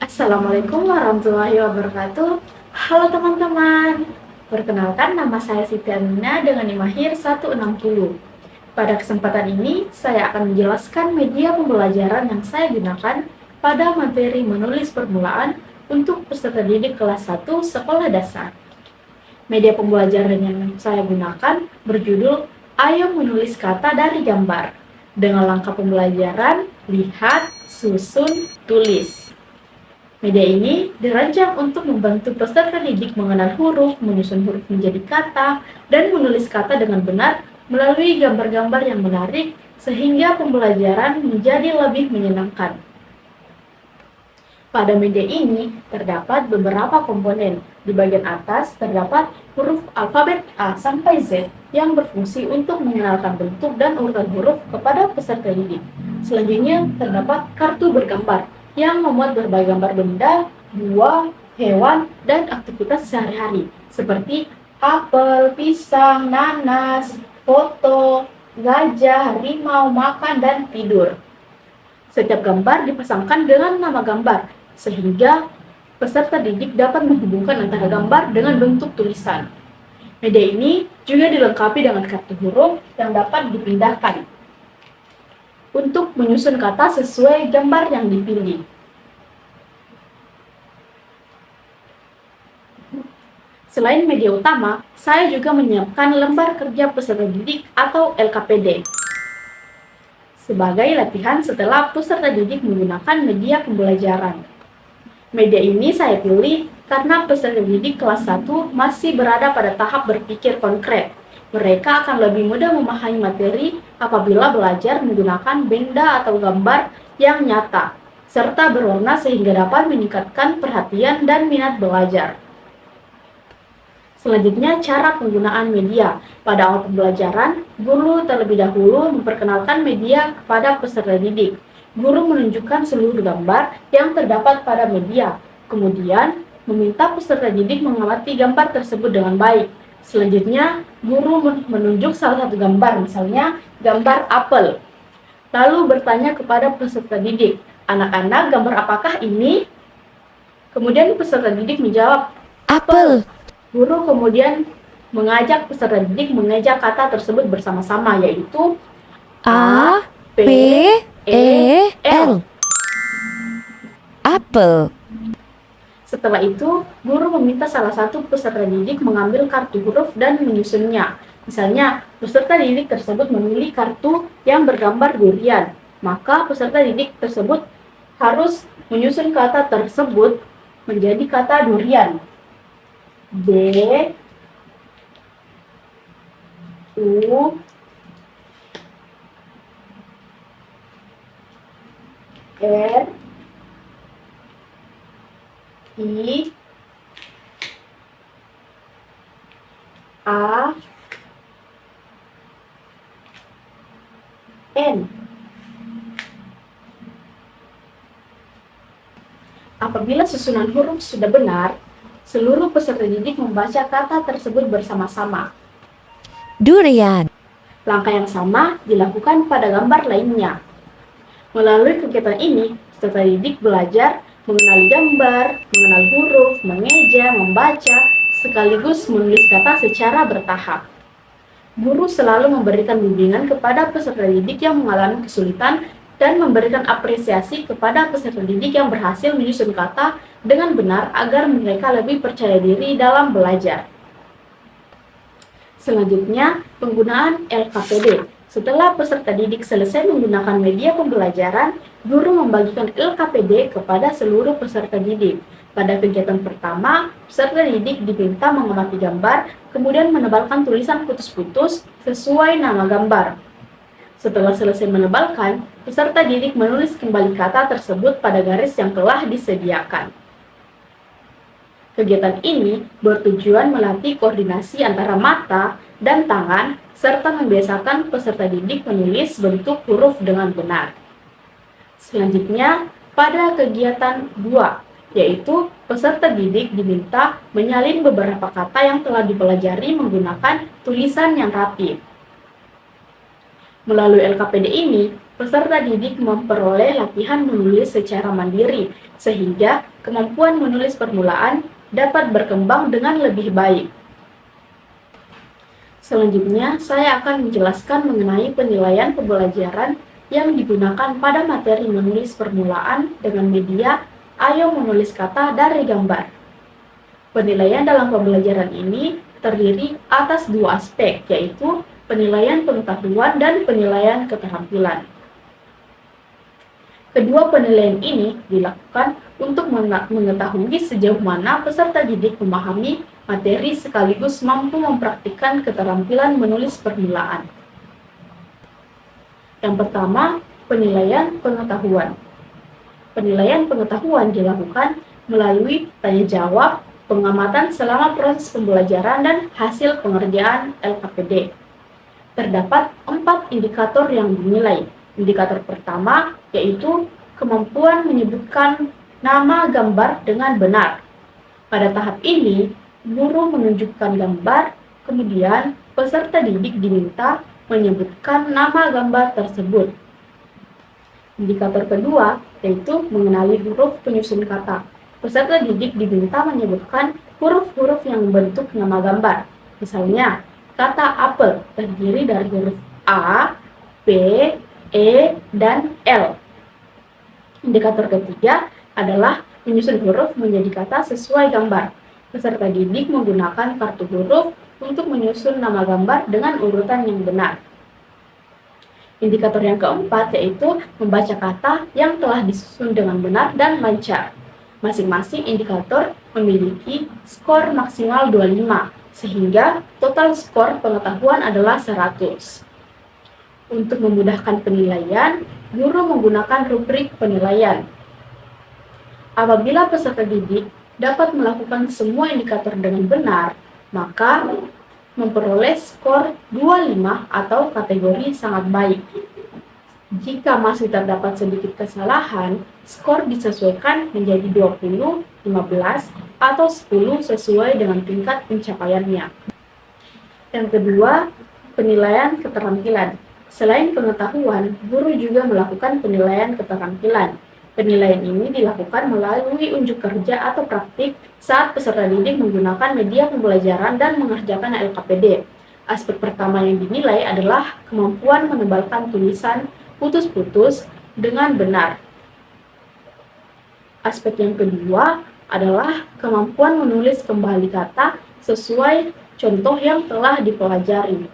Assalamualaikum warahmatullahi wabarakatuh. Halo teman-teman. Perkenalkan, nama saya Siti Amina dengan NIM akhir 160. Pada kesempatan ini, saya akan menjelaskan media pembelajaran yang saya gunakan pada materi menulis permulaan untuk peserta didik kelas 1 sekolah dasar. Media pembelajaran yang saya gunakan berjudul Ayo Menulis Kata dari Gambar. Dengan langkah pembelajaran, lihat, susun, tulis. Media ini dirancang untuk membantu peserta didik mengenal huruf, menyusun huruf menjadi kata, dan menulis kata dengan benar melalui gambar-gambar yang menarik sehingga pembelajaran menjadi lebih menyenangkan. Pada media ini terdapat beberapa komponen. Di bagian atas terdapat huruf alfabet A sampai Z yang berfungsi untuk mengenalkan bentuk dan urutan huruf kepada peserta didik. Selanjutnya terdapat kartu bergambar yang memuat berbagai gambar benda, buah, hewan, dan aktivitas sehari-hari seperti apel, pisang, nanas, foto, gajah, harimau, makan, dan tidur. Setiap gambar dipasangkan dengan nama gambar, sehingga peserta didik dapat menghubungkan antara gambar dengan bentuk tulisan. Media ini juga dilengkapi dengan kartu huruf yang dapat dipindahkan untuk menyusun kata sesuai gambar yang dipilih. Selain media utama, saya juga menyiapkan lembar kerja peserta didik atau LKPD sebagai latihan setelah peserta didik menggunakan media pembelajaran. Media ini saya pilih karena peserta didik kelas 1 masih berada pada tahap berpikir konkret. Mereka akan lebih mudah memahami materi apabila belajar menggunakan benda atau gambar yang nyata, serta berwarna sehingga dapat meningkatkan perhatian dan minat belajar. Selanjutnya, cara penggunaan media. Pada awal pembelajaran, guru terlebih dahulu memperkenalkan media kepada peserta didik. Guru menunjukkan seluruh gambar yang terdapat pada media, kemudian meminta peserta didik mengamati gambar tersebut dengan baik. Selanjutnya, guru menunjuk salah satu gambar, misalnya gambar apel. Lalu bertanya kepada peserta didik, "Anak-anak, gambar apakah ini?" Kemudian peserta didik menjawab, Apel. Guru kemudian mengajak peserta didik mengeja kata tersebut bersama-sama, yaitu A P E L. Apel. Setelah itu, guru meminta salah satu peserta didik mengambil kartu huruf dan menyusunnya. Misalnya, peserta didik tersebut memilih kartu yang bergambar durian. Maka peserta didik tersebut harus menyusun kata tersebut menjadi kata durian. D U R I A N. Apabila susunan huruf sudah benar, seluruh peserta didik membaca kata tersebut bersama-sama. Durian. Langkah yang sama dilakukan pada gambar lainnya. Melalui kegiatan ini, peserta didik belajar mengenali gambar, mengenal huruf, mengeja, membaca, sekaligus menulis kata secara bertahap. Guru selalu memberikan bimbingan kepada peserta didik yang mengalami kesulitan dan memberikan apresiasi kepada peserta didik yang berhasil menyusun kata dengan benar agar mereka lebih percaya diri dalam belajar. Selanjutnya, penggunaan LKPD. Setelah peserta didik selesai menggunakan media pembelajaran, guru membagikan LKPD kepada seluruh peserta didik. Pada kegiatan pertama, peserta didik diminta mengamati gambar, kemudian menebalkan tulisan putus-putus sesuai nama gambar. Setelah selesai menebalkan, peserta didik menulis kembali kata tersebut pada garis yang telah disediakan. Kegiatan ini bertujuan melatih koordinasi antara mata dan tangan, serta membiasakan peserta didik menulis bentuk huruf dengan benar. Selanjutnya, pada kegiatan 2, yaitu peserta didik diminta menyalin beberapa kata yang telah dipelajari menggunakan tulisan yang rapi. Melalui LKPD ini, peserta didik memperoleh latihan menulis secara mandiri, sehingga kemampuan menulis permulaan dapat berkembang dengan lebih baik. Selanjutnya, saya akan menjelaskan mengenai penilaian pembelajaran yang digunakan pada materi menulis permulaan dengan media Ayo Menulis Kata dari Gambar. Penilaian dalam pembelajaran ini terdiri atas dua aspek, yaitu penilaian pengetahuan dan penilaian keterampilan. Kedua penilaian ini dilakukan untuk mengetahui sejauh mana peserta didik memahami materi sekaligus mampu mempraktikkan keterampilan menulis permulaan. Yang pertama, penilaian pengetahuan. Penilaian pengetahuan dilakukan melalui tanya jawab, pengamatan selama proses pembelajaran, dan hasil pengerjaan LKPD. Terdapat 4 indikator yang dinilai. Indikator pertama yaitu kemampuan menyebutkan nama gambar dengan benar. Pada tahap ini, guru menunjukkan gambar, kemudian peserta didik diminta menyebutkan nama gambar tersebut. Indikator kedua yaitu mengenali huruf penyusun kata. Peserta didik diminta menyebutkan huruf-huruf yang membentuk nama gambar. Misalnya, kata apel terdiri dari huruf A, P, E, dan L. Indikator ketiga adalah menyusun huruf menjadi kata sesuai gambar. Peserta didik menggunakan kartu huruf untuk menyusun nama gambar dengan urutan yang benar. Indikator yang keempat yaitu membaca kata yang telah disusun dengan benar dan lancar. Masing-masing indikator memiliki skor maksimal 25, sehingga total skor pengetahuan adalah 100. Untuk memudahkan penilaian, guru menggunakan rubrik penilaian. Apabila peserta didik dapat melakukan semua indikator dengan benar, maka memperoleh skor 25 atau kategori sangat baik. Jika masih terdapat sedikit kesalahan, skor disesuaikan menjadi 20, 15, atau 10 sesuai dengan tingkat pencapaiannya. Yang kedua, penilaian keterampilan. Selain pengetahuan, guru juga melakukan penilaian keterampilan. Penilaian ini dilakukan melalui unjuk kerja atau praktik saat peserta didik menggunakan media pembelajaran dan mengerjakan LKPD. Aspek pertama yang dinilai adalah kemampuan menebalkan tulisan putus-putus dengan benar. Aspek yang kedua adalah kemampuan menulis kembali kata sesuai contoh yang telah dipelajari.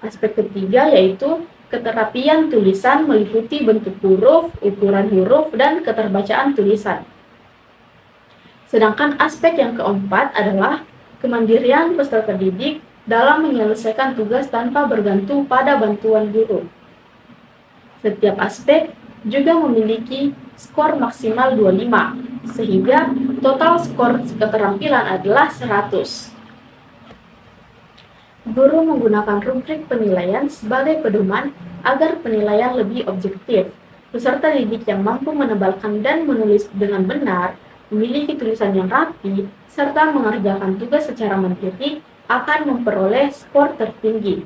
Aspek ketiga yaitu keterapian tulisan meliputi bentuk huruf, ukuran huruf, dan keterbacaan tulisan. Sedangkan aspek yang keempat adalah kemandirian peserta didik dalam menyelesaikan tugas tanpa bergantung pada bantuan guru. Setiap aspek juga memiliki skor maksimal 25, sehingga total skor keterampilan adalah 100. Guru menggunakan rubrik penilaian sebagai pedoman agar penilaian lebih objektif. Peserta didik yang mampu menebalkan dan menulis dengan benar, memiliki tulisan yang rapi, serta mengerjakan tugas secara mandiri akan memperoleh skor tertinggi.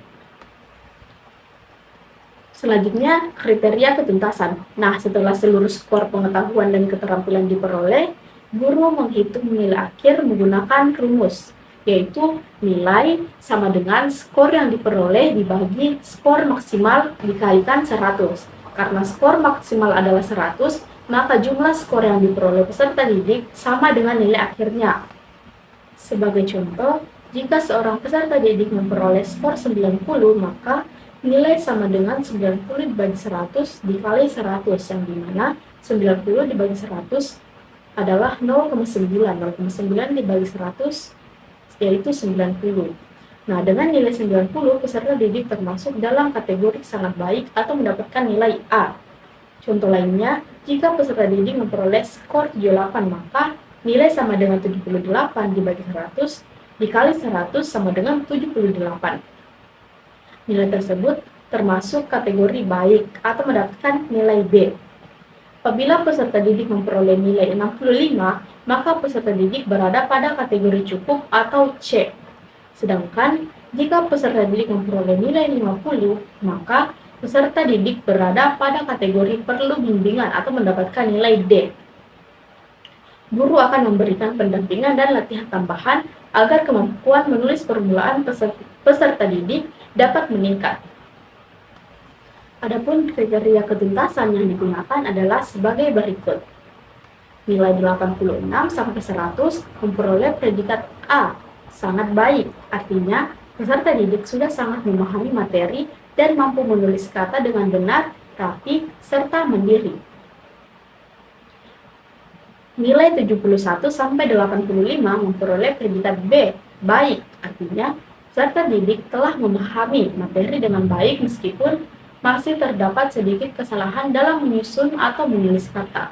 Selanjutnya, kriteria ketuntasan. Nah, setelah seluruh skor pengetahuan dan keterampilan diperoleh, guru menghitung nilai akhir menggunakan rumus, yaitu nilai sama dengan skor yang diperoleh dibagi skor maksimal dikalikan 100. Karena skor maksimal adalah 100, maka jumlah skor yang diperoleh peserta didik sama dengan nilai akhirnya. Sebagai contoh, jika seorang peserta didik memperoleh skor 90, maka nilai sama dengan 90 dibagi 100 dikali 100, yang dimana 90 dibagi 100 adalah 0,9. 0,9 dibagi 100 yaitu 90. Nah, dengan nilai 90, peserta didik termasuk dalam kategori sangat baik atau mendapatkan nilai A. Contoh lainnya, jika peserta didik memperoleh skor 78, maka nilai sama dengan 78 dibagi 100 dikali 100 sama dengan 78. Nilai tersebut termasuk kategori baik atau mendapatkan nilai B. Apabila peserta didik memperoleh nilai 65, maka peserta didik berada pada kategori cukup atau C. Sedangkan jika peserta didik memperoleh nilai 50, maka peserta didik berada pada kategori perlu bimbingan atau mendapatkan nilai D. Guru akan memberikan pendampingan dan latihan tambahan agar kemampuan menulis permulaan peserta didik dapat meningkat. Adapun kriteria ketuntasan yang digunakan adalah sebagai berikut. Nilai 86 sampai 100 memperoleh predikat A, sangat baik. Artinya, peserta didik sudah sangat memahami materi dan mampu menulis kata dengan benar, rapi, serta mandiri. Nilai 71 sampai 85 memperoleh predikat B, baik. Artinya, peserta didik telah memahami materi dengan baik meskipun masih terdapat sedikit kesalahan dalam menyusun atau menulis kata.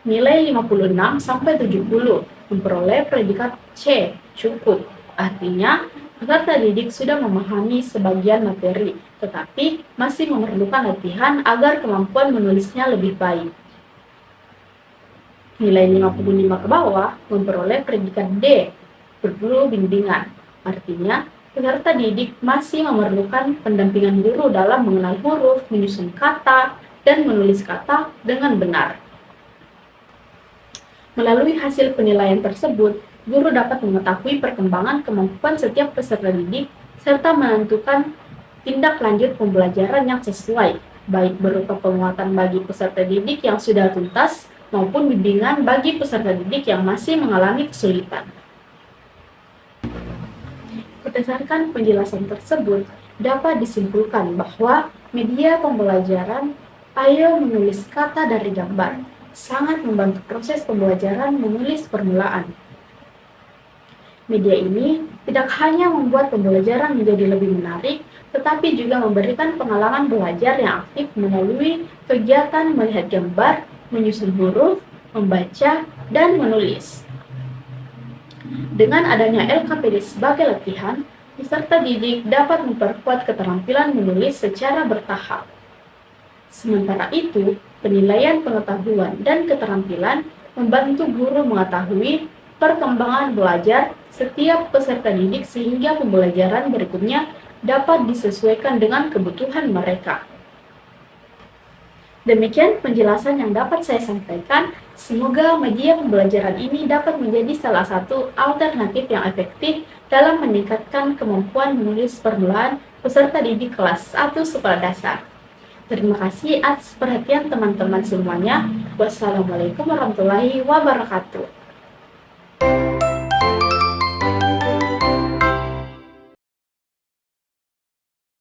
Nilai 56 sampai 70 memperoleh predikat C, cukup. Artinya, peserta didik sudah memahami sebagian materi, tetapi masih memerlukan latihan agar kemampuan menulisnya lebih baik. Nilai 55 ke bawah memperoleh predikat D, perlu bimbingan. Artinya, peserta didik masih memerlukan pendampingan guru dalam mengenal huruf, menyusun kata, dan menulis kata dengan benar. Melalui hasil penilaian tersebut, guru dapat mengetahui perkembangan kemampuan setiap peserta didik serta menentukan tindak lanjut pembelajaran yang sesuai, baik berupa penguatan bagi peserta didik yang sudah tuntas maupun bimbingan bagi peserta didik yang masih mengalami kesulitan. Berdasarkan penjelasan tersebut, dapat disimpulkan bahwa media pembelajaran Ayo Menulis Kata dari Gambar sangat membantu proses pembelajaran menulis permulaan. Media ini tidak hanya membuat pembelajaran menjadi lebih menarik, tetapi juga memberikan pengalaman belajar yang aktif melalui kegiatan melihat gambar, menyusun huruf, membaca, dan menulis. Dengan adanya LKPD sebagai latihan, peserta didik dapat memperkuat keterampilan menulis secara bertahap. Sementara itu, penilaian pengetahuan dan keterampilan membantu guru mengetahui perkembangan belajar setiap peserta didik sehingga pembelajaran berikutnya dapat disesuaikan dengan kebutuhan mereka. Demikian penjelasan yang dapat saya sampaikan. Semoga media pembelajaran ini dapat menjadi salah satu alternatif yang efektif dalam meningkatkan kemampuan menulis permulaan peserta didik kelas 1 sekolah dasar. Terima kasih atas perhatian teman-teman semuanya. Wassalamualaikum warahmatullahi wabarakatuh.